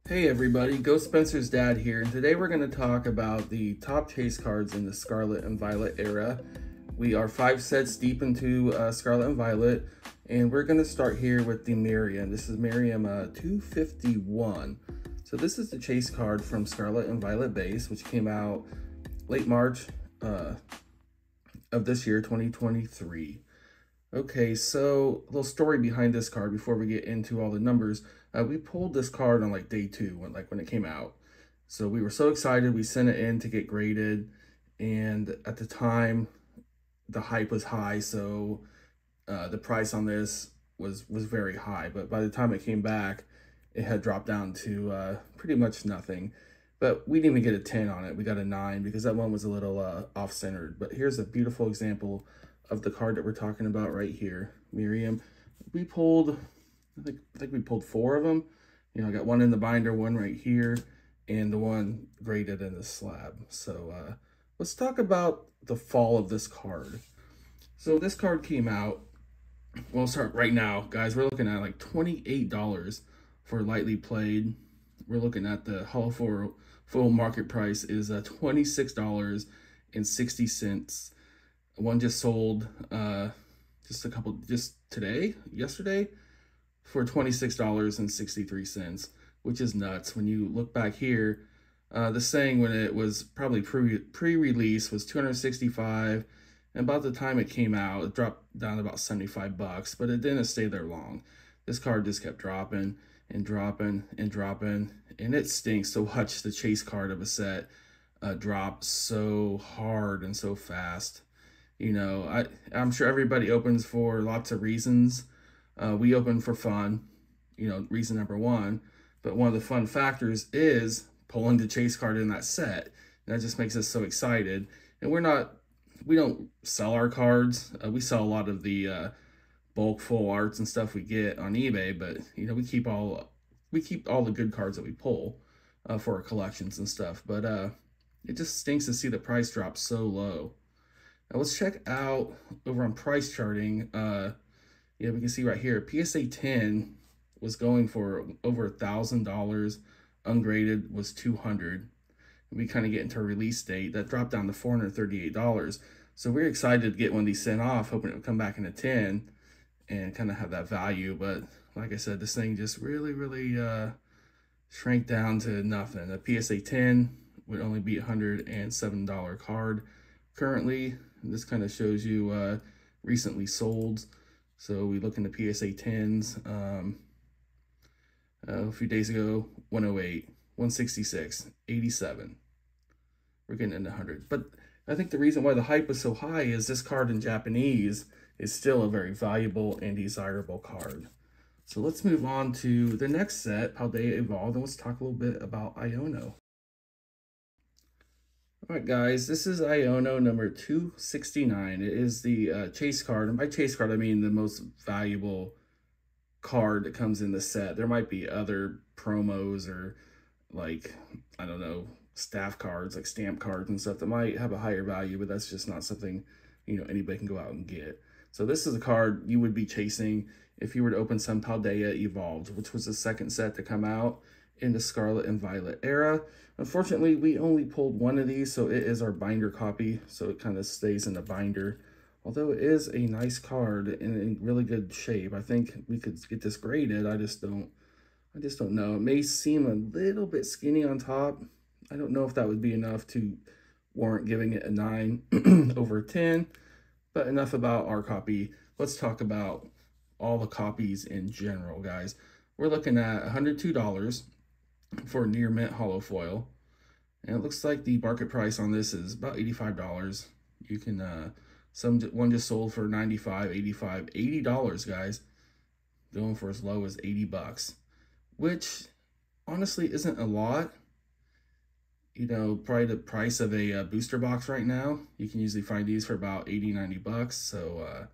Hey everybody, Ghost Spencer's dad here, and today we're going to talk about the top chase cards in the Scarlet and Violet era. We are 5 sets deep into Scarlet and Violet, and we're going to start here with the Miriam. This is Miriam 251. So this is the chase card from Scarlet and Violet base, which came out late March of this year, 2023. Okay, so a little story behind this card before we get into all the numbers. We pulled this card on like day 2, when it came out. So we were so excited, we sent it in to get graded, and at the time, the hype was high, so the price on this was very high. But by the time it came back, it had dropped down to pretty much nothing. But we didn't even get a 10 on it. We got a 9 because that one was a little off-centered. But here's a beautiful example of the card that we're talking about right here, Miriam. We pulled, I think we pulled 4 of them. You know, I got one in the binder, one right here, and the one graded in the slab. So let's talk about the fall of this card. So this card came out, well, start right now, guys. We're looking at like $28 for lightly played. We're looking at the Hollow Foil market price is $26.60. One just sold just yesterday, for $26.63, which is nuts. When you look back here, the saying when it was probably pre-release was $265, and about the time it came out, it dropped down to about $75, but it didn't stay there long. This card just kept dropping and dropping and dropping, and it stinks to watch the chase card of a set drop so hard and so fast. You know, I'm sure everybody opens for lots of reasons. We open for fun, you know, reason number 1. But one of the fun factors is pulling the chase card in that set. And that just makes us so excited. And we don't sell our cards. We sell a lot of the bulk full arts and stuff we get on eBay. But, you know, we keep all the good cards that we pull for our collections and stuff. But it just stinks to see the price drop so low. Now let's check out over on price charting. Yeah, we can see right here, PSA 10 was going for over $1,000. Ungraded was $200. We kind of get into a release date that dropped down to $438. So we're excited to get one of these sent off, hoping it would come back in a 10 and kind of have that value. But like I said, this thing just really shrank down to nothing. A PSA 10 would only be $107 card currently. This kind of shows you recently sold. So we look into PSA 10s a few days ago, 108, 166, 87. We're getting into 100. But I think the reason why the hype was so high is this card in Japanese is still a very valuable and desirable card. So let's move on to the next set, Paldea Evolved, and let's talk a little bit about Iono. All right, guys, this is Iono number 269. It is the chase card. And by chase card, I mean the most valuable card that comes in the set. There might be other promos or, like, I don't know, staff cards, like stamp cards and stuff that might have a higher value, but that's just not something, you know, anybody can go out and get. So this is a card you would be chasing if you were to open some Paldea Evolved, which was the second set to come out in the Scarlet and Violet era. Unfortunately, we only pulled one of these, so it is our binder copy, so it kind of stays in the binder. Although it is a nice card and in really good shape. I think we could get this graded. I just don't know. It may seem a little bit skinny on top. I don't know if that would be enough to warrant giving it a 9 over 10, but enough about our copy. Let's talk about all the copies in general, guys. We're looking at $102 for near mint hollow foil, and it looks like the market price on this is about $85. You can one just sold for $95, $85, $80, guys, going for as low as 80 bucks, which honestly isn't a lot. You know, probably the price of a booster box right now, you can usually find these for about 80, 90 bucks. So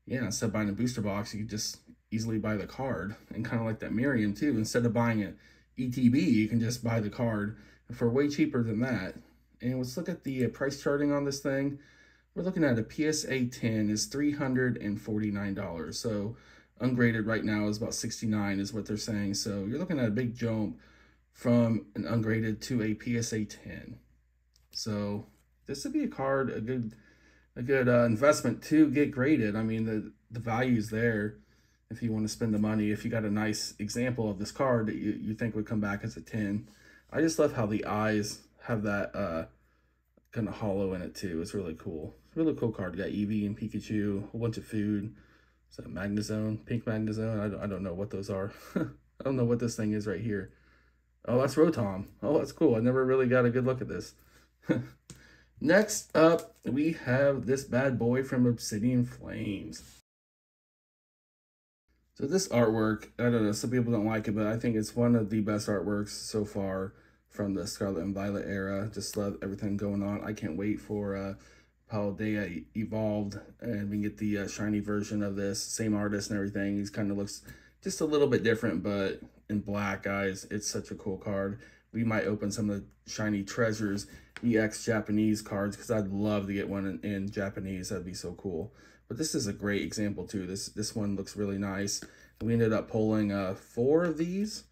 yeah, instead of buying a booster box, you can just easily buy the card. And kind of like that Miriam too, instead of buying an ETB, you can just buy the card for way cheaper than that. And let's look at the price charting on this thing. We're looking at a PSA 10 is $349. So ungraded right now is about 69 is what they're saying. So you're looking at a big jump from an ungraded to a PSA 10. So this would be a card, a good investment to get graded. I mean, the value's there if you want to spend the money. If you got a nice example of this card that you think would come back as a 10. I just love how the eyes have that kind of hollow in it too. It's really cool. Really cool card. You got Eevee and Pikachu, a whole bunch of food. Is that Magnezone? Pink Magnezone? I don't know what those are. I don't know what this thing is right here. Oh, that's Rotom. Oh, that's cool. I never really got a good look at this. Next up, we have this bad boy from Obsidian Flames. So this artwork, I don't know, some people don't like it, but I think it's one of the best artworks so far from the Scarlet and Violet era. Just love everything going on. I can't wait for Paldea Evolved, and we can get the shiny version of this. Same artist and everything. He kind of looks just a little bit different, but in black, guys. It's such a cool card. We might open some of the shiny treasures, EX Japanese cards, because I'd love to get one in Japanese. That'd be so cool. But this is a great example too. This one looks really nice. We ended up pulling 4 of these.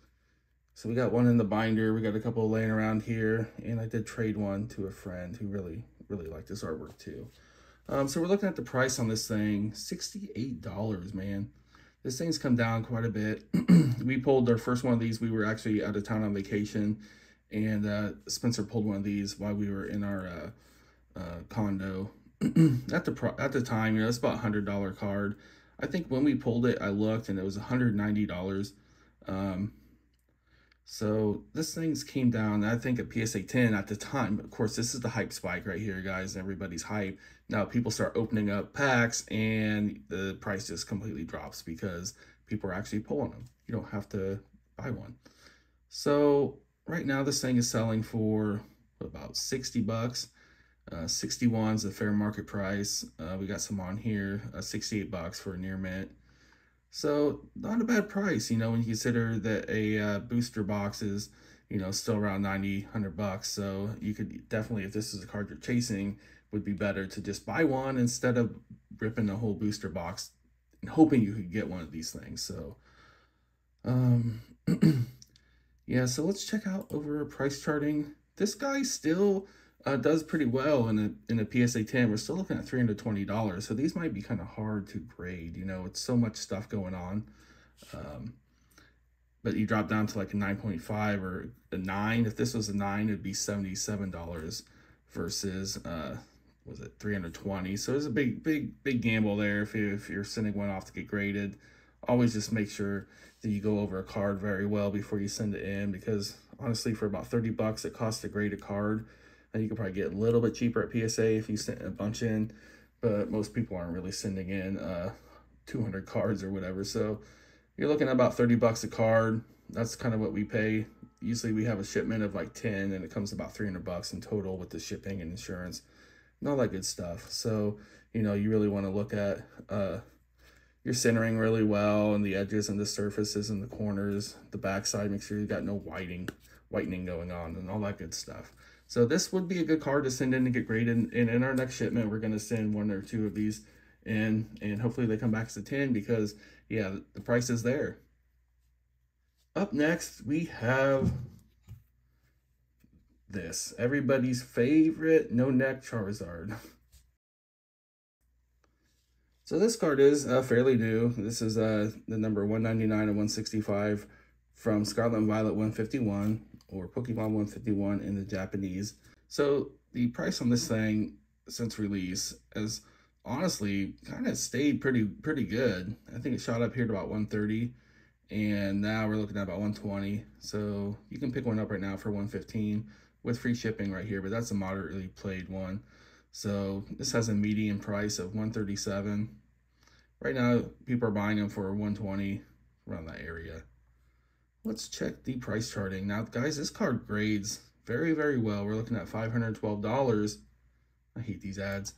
So we got one in the binder. We got a couple laying around here, and I did trade one to a friend who really liked this artwork too. So we're looking at the price on this thing, $68, man. This thing's come down quite a bit. We pulled our first one of these. We were actually out of town on vacation, and Spencer pulled one of these while we were in our condo. At the time, you know, it's about $100 card. I think when we pulled it, I looked and it was $190. So this thing's came down, I think, at PSA 10 at the time. Of course, this is the hype spike right here, guys. Everybody's hype. Now people start opening up packs and the price just completely drops because people are actually pulling them. You don't have to buy one. So right now this thing is selling for about 60 bucks. 61 is the fair market price. We got some on here, 68 bucks for a near mint. So not a bad price, you know, when you consider that a booster box is, you know, still around 90, 100 bucks. So you could definitely, if this is a card you're chasing, would be better to just buy one instead of ripping the whole booster box and hoping you could get one of these things. So, yeah, so let's check out over price charting. This guy still does pretty well in a PSA 10. We're still looking at $320. So these might be kind of hard to grade. You know, it's so much stuff going on. But you drop down to like a 9.5 or a 9. If this was a 9, it'd be $77 versus was it 320. So there's a big gamble there if you're sending one off to get graded. Always just make sure that you go over a card very well before you send it in, because honestly, for about 30 bucks, it costs to grade a card. And you could probably get a little bit cheaper at PSA if you sent a bunch in, but most people aren't really sending in 200 cards or whatever. So you're looking at about 30 bucks a card. That's kind of what we pay. Usually we have a shipment of like 10 and it comes to about 300 bucks in total with the shipping and insurance and all that good stuff. So, you know, you really want to look at your centering really well, and the edges and the surfaces and the corners, the backside, make sure you got no whitening going on and all that good stuff. So this would be a good card to send in to get graded. And in our next shipment, we're going to send 1 or 2 of these in, and hopefully they come back as a 10 because, yeah, the price is there. Up next, we have this. Everybody's favorite no-neck Charizard. So this card is fairly new. This is the number 199 and 165 from Scarlet and Violet 151. Or Pokemon 151 in the Japanese. So the price on this thing since release has honestly kind of stayed pretty good. I think it shot up here to about 130, and now we're looking at about 120. So you can pick one up right now for 115 with free shipping right here, but that's a moderately played one. So this has a median price of 137. Right now, people are buying them for 120, around that area. Let's check the price charting. Now, guys, this card grades very well. We're looking at $512. I hate these ads.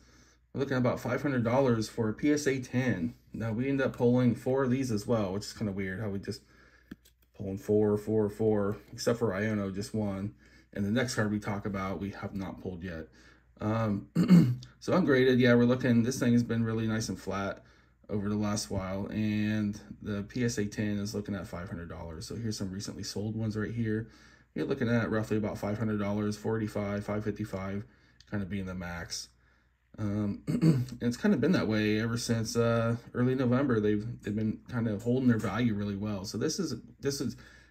We're looking at about $500 for a PSA 10. Now, we end up pulling 4 of these as well, which is kind of weird how we just pulling 4, except for Iono, just 1. And the next card we talk about, we have not pulled yet. So ungraded, yeah, we're looking, this thing has been really nice and flat over the last while, and the PSA 10 is looking at $500. So here's some recently sold ones right here. you're looking at roughly about $500, 45, 555, kind of being the max. And it's kind of been that way ever since early November. They've been kind of holding their value really well. So this is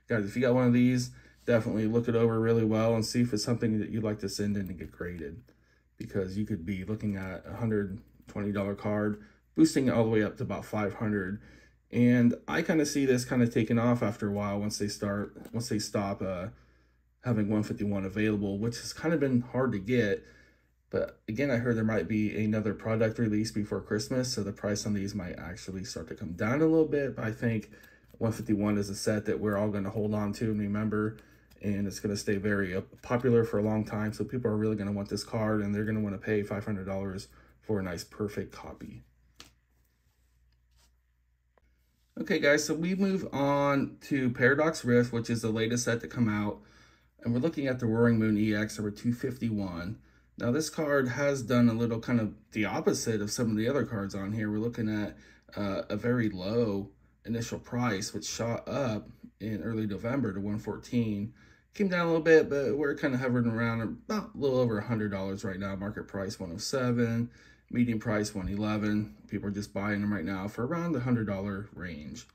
guys, if you got one of these, definitely look it over really well and see if it's something that you'd like to send in and get graded, because you could be looking at a $120 card, boosting it all the way up to about 500. And I kind of see this kind of taking off after a while once they stop having 151 available, which has kind of been hard to get. But again, I heard there might be another product release before Christmas, so the price on these might actually start to come down a little bit. But I think 151 is a set that we're all going to hold on to and remember, and it's going to stay very popular for a long time. So people are really going to want this card, and they're going to want to pay $500 for a nice, perfect copy. Okay, guys, so we move on to Paradox Rift, which is the latest set to come out. And we're looking at the Roaring Moon EX number 251. Now, this card has done a little kind of the opposite of some of the other cards on here. We're looking at a very low initial price, which shot up in early November to 114. Came down a little bit, but we're kind of hovering around about a little over $100 right now. Market price 107, median price 111. People are just buying them right now for around the $100 range.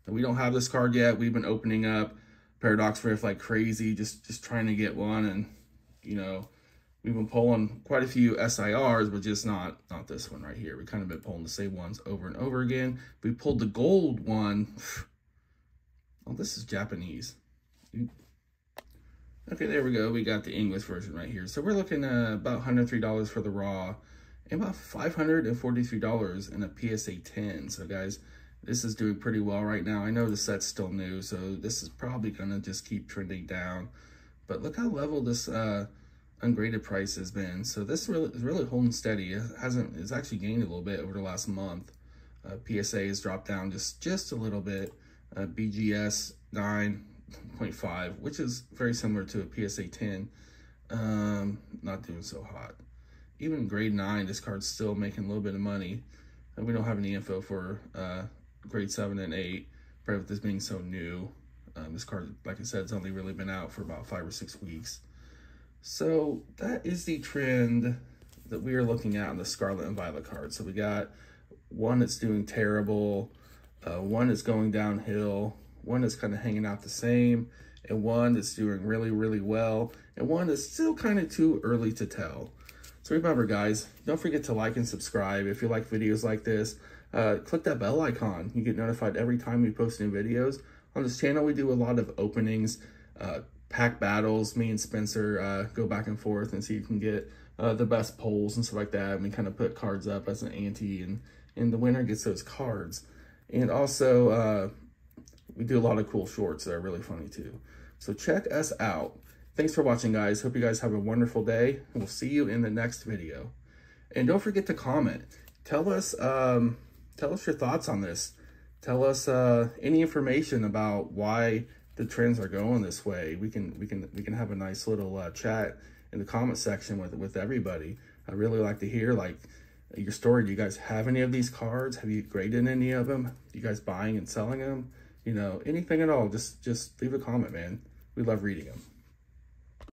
Now, we don't have this card yet. We've been opening up Paradox Rift like crazy, just trying to get one, and you know, we've been pulling quite a few SIRs, but just not this one right here. We kind of been pulling the same ones over and over again. We pulled the gold one. Oh, this is Japanese. Okay, there we go. We got the English version right here. So we're looking at about $103 for the raw and about $543 in a PSA 10. So guys, this is doing pretty well right now. I know the set's still new, so this is probably going to just keep trending down. But look how level this ungraded price has been. So this is really holding steady. It's actually gained a little bit over the last month. PSA has dropped down just a little bit. BGS 9.5, which is very similar to a PSA 10. Not doing so hot. Even grade 9, this card's still making a little bit of money. And we don't have any info for grade 7 and 8, probably with this being so new. This card, like I said, it's only really been out for about 5 or 6 weeks. So that is the trend that we are looking at on the Scarlet and Violet card. So we got one that's doing terrible, one that's going downhill, one that's kind of hanging out the same, and one that's doing really, really well, and one that's still kind of too early to tell. So remember, guys, don't forget to like and subscribe. If you like videos like this, click that bell icon. You get notified every time we post new videos. On this channel, we do a lot of openings, pack battles. Me and Spencer go back and forth and see who can get the best pulls and stuff like that. And we kind of put cards up as an ante, and the winner gets those cards. And also, we do a lot of cool shorts that are really funny too. So check us out. Thanks for watching, guys. Hope you guys have a wonderful day, and we'll see you in the next video. And don't forget to comment. Tell us your thoughts on this. Tell us any information about why the trends are going this way. We can have a nice little chat in the comment section with everybody. I really like to hear like your story. Do you guys have any of these cards? Have you graded any of them? You guys buying and selling them? You know, anything at all, just leave a comment, man. We love reading them.